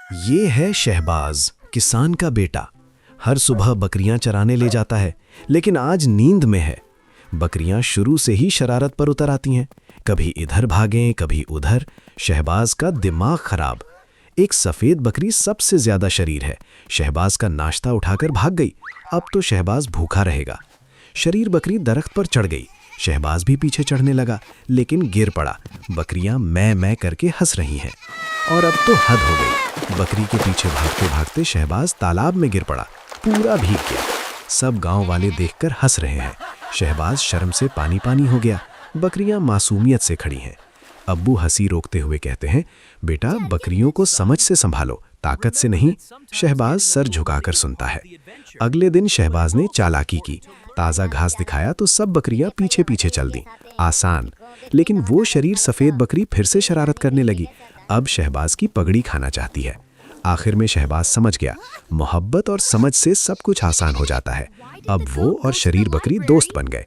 ये है शहबाज, किसान का बेटा। हर सुबह बकरियां चराने ले जाता है, लेकिन आज नींद में है। बकरियां शुरू से ही शरारत पर उतर आती हैं, कभी इधर भागें कभी उधर। शहबाज का दिमाग खराब। एक सफेद बकरी सबसे ज्यादा शरीर है, शहबाज का नाश्ता उठाकर भाग गई। अब तो शहबाज भूखा रहेगा। शरीर बकरी दरख्त पर चढ़ गई। शहबाज भी पीछे चढ़ने लगा, लेकिन गिर पड़ा। बकरियां मैं करके हंस रही हैं। और अब तो हद हो गई। बकरी के पीछे भागते भागते शहबाज तालाब में गिर पड़ा, पूरा भीग गया। सब गांव वाले देखकर हंस रहे हैं। शहबाज शर्म से पानी पानी हो गया। बकरियां मासूमियत से खड़ी हैं। अब्बू हंसी रोकते हुए कहते हैं, बेटा बकरियों को समझ से संभालो, ताकत से नहीं। शहबाज सर झुकाकर सुनता है। अगले दिन शहबाज ने चालाकी की। ताज़ा घास दिखाया तो सब बकरियां पीछे पीछे चल दी। आसान। लेकिन वो शरीर सफ़ेद बकरी फिर से शरारत करने लगी। अब शहबाज की पगड़ी खाना चाहती है। आखिर में शहबाज समझ गया, मोहब्बत और समझ से सब कुछ आसान हो जाता है। अब वो और शरीर बकरी दोस्त बन गए।